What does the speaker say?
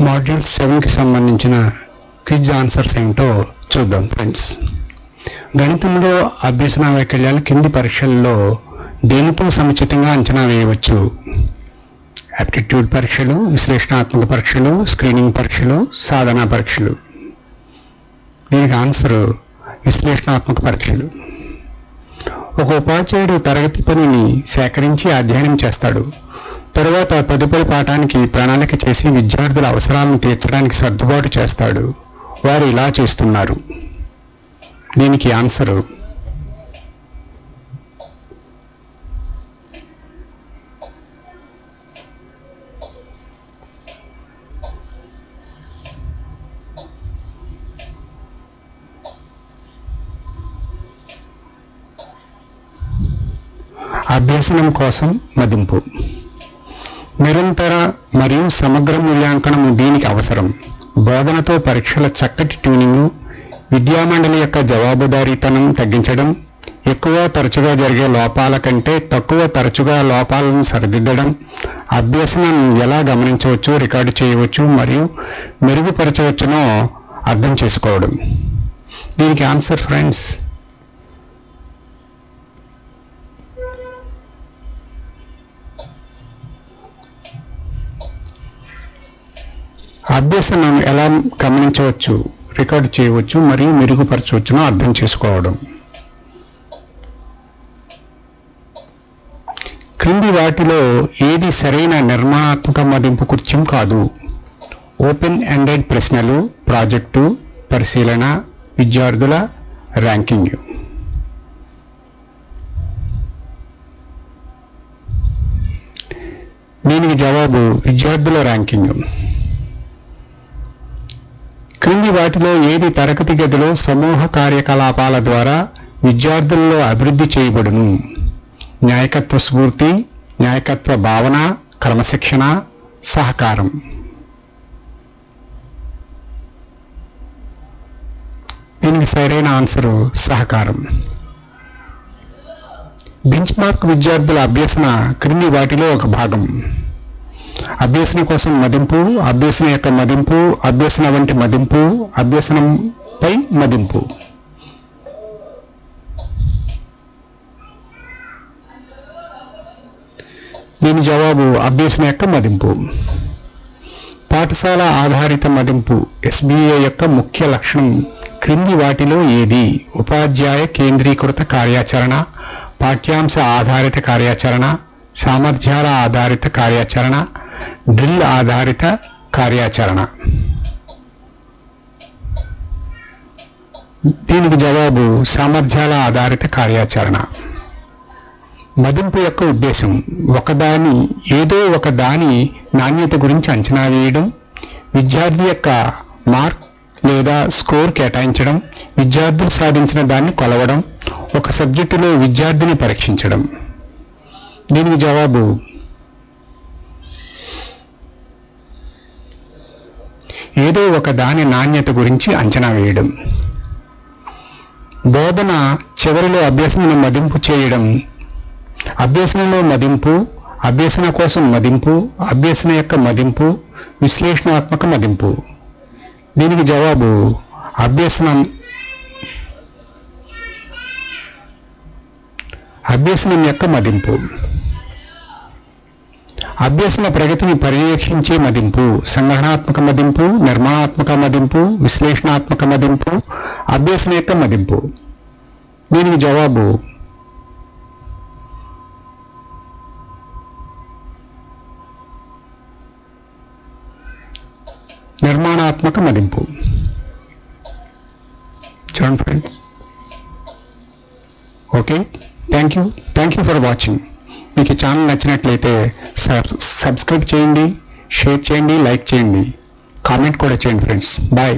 Module 7కి సంబంధించిన quiz answers ఏమిటో చూద్దాం ఫ్రెండ్స్. గణితంలో అభ్యసన వైకల్యాలు కింది పరీక్షల్లో దేనితో సముచితంగా అంచనా వేయవచ్చు? యాప్టిట్యూడ్ పరీక్షలు, విశ్లేషణాత్మక పరీక్షలు, స్క్రీనింగ్ పరీక్షలు, సాధనా పరీక్షలు. దీనికి ఆన్సర్ విశ్లేషణాత్మక పరీక్షలు. ఒక ఉపాధ్యాయుడు తరగతి పనిని సేకరించి అధ్యయనం చేస్తాడు. తరువాత తదుపరి పాఠానికి ప్రణాళిక చేసి విద్యార్థుల అవసరాలను తీర్చడానికి సర్దుబాటు చేస్తాడు. వారు ఇలా చేస్తున్నారు. దీనికి ఆన్సర్ అభ్యసనం కోసం మదింపు. నిరంతర మరియు సమగ్ర మూల్యాంకనం దీనికి అవసరం. బోధనతో పరీక్షల చక్కటి ట్యూనింగ్, విద్యామండలి యొక్క జవాబుదారీతనం తగ్గించడం, ఎక్కువ తరచుగా జరిగే లోపాల కంటే తక్కువ తరచుగా లోపాలను సరిదిద్దడం, అభ్యసనం ఎలా గమనించవచ్చు, రికార్డు చేయవచ్చు మరియు మెరుగుపరచవచ్చునో అర్థం చేసుకోవడం. దీనికి ఆన్సర్ ఫ్రెండ్స్ అభ్యసనం ఎలా గమనించవచ్చు, రికార్డు చేయవచ్చు మరియు మెరుగుపరచవచ్చునో అర్థం చేసుకోవడం. క్రింది వాటిలో ఏది సరైన నిర్మాణాత్మక మదింపు కృత్యం కాదు? ఓపెన్ ఎండెడ్ ప్రశ్నలు, ప్రాజెక్టు, పరిశీలన, విద్యార్థుల ర్యాంకింగ్. దీనికి జవాబు విద్యార్థుల ర్యాంకింగ్. క్రింది వాటిలో ఏది తరగతి గదిలో సమూహ కార్యకలాపాల ద్వారా విద్యార్థుల్లో అభివృద్ధి చేయబడును? న్యాయకత్వ స్ఫూర్తి, న్యాయకత్వ భావన, క్రమశిక్షణ, సహకారం. దీనికి సరైన ఆన్సర్ సహకారం. బెంచ్ మార్క్ విద్యార్థుల అభ్యసన క్రింది వాటిలో ఒక భాగం. అభ్యసన కోసం మదింపు, అభ్యసన యొక్క మదింపు, అభ్యసన వంటి మదింపు, అభ్యసనంపై మదింపు. దీని జవాబు అభ్యసన యొక్క మదింపు. పాఠశాల ఆధారిత మదింపు ఎస్బీఏ యొక్క ముఖ్య లక్షణం క్రింది వాటిలో ఏది? ఉపాధ్యాయ కేంద్రీకృత కార్యాచరణ, పాఠ్యాంశ ఆధారిత కార్యాచరణ, సామర్థ్యాల ఆధారిత కార్యాచరణ, డ్రిల్ ఆధారిత కార్యాచరణ. దీనికి జవాబు సామర్థ్యాల ఆధారిత కార్యాచరణ. మదింపు యొక్క ఉద్దేశం ఏదో ఒక దాని నాణ్యత గురించి అంచనా వేయడం, విద్యార్థి యొక్క మార్క్ లేదా స్కోర్ కేటాయించడం, విద్యార్థులు సాధించిన దాన్ని కొలవడం, ఒక సబ్జెక్టులో విద్యార్థిని పరీక్షించడం. దీనికి జవాబు ఏదో ఒక దాని నాణ్యత గురించి అంచనా వేయడం. బోధన చివరిలో అభ్యసనను మదింపు చేయడం. అభ్యసనలో మదింపు, అభ్యసన కోసం మదింపు, అభ్యసన యొక్క మదింపు, విశ్లేషణాత్మక మదింపు. దీనికి జవాబు అభ్యసనం యొక్క మదింపు. అభ్యసన ప్రగతిని పర్యవేక్షించే మదింపు సంగ్రహణాత్మక మదింపు, నిర్మాణాత్మక మదింపు, విశ్లేషణాత్మక మదింపు, అభ్యసన యొక్క మదింపు. దీనికి జవాబు నిర్మాణాత్మక మదింపు. చూడండి friends. Okay, thank you for watching. మీకు ఈ ఛానల్ నచ్చినట్లయితే సబ్స్క్రైబ్ చేయండి, షేర్ చేయండి, లైక్ చేయండి, కామెంట్ కూడా చేయండి ఫ్రెండ్స్. బాయ్.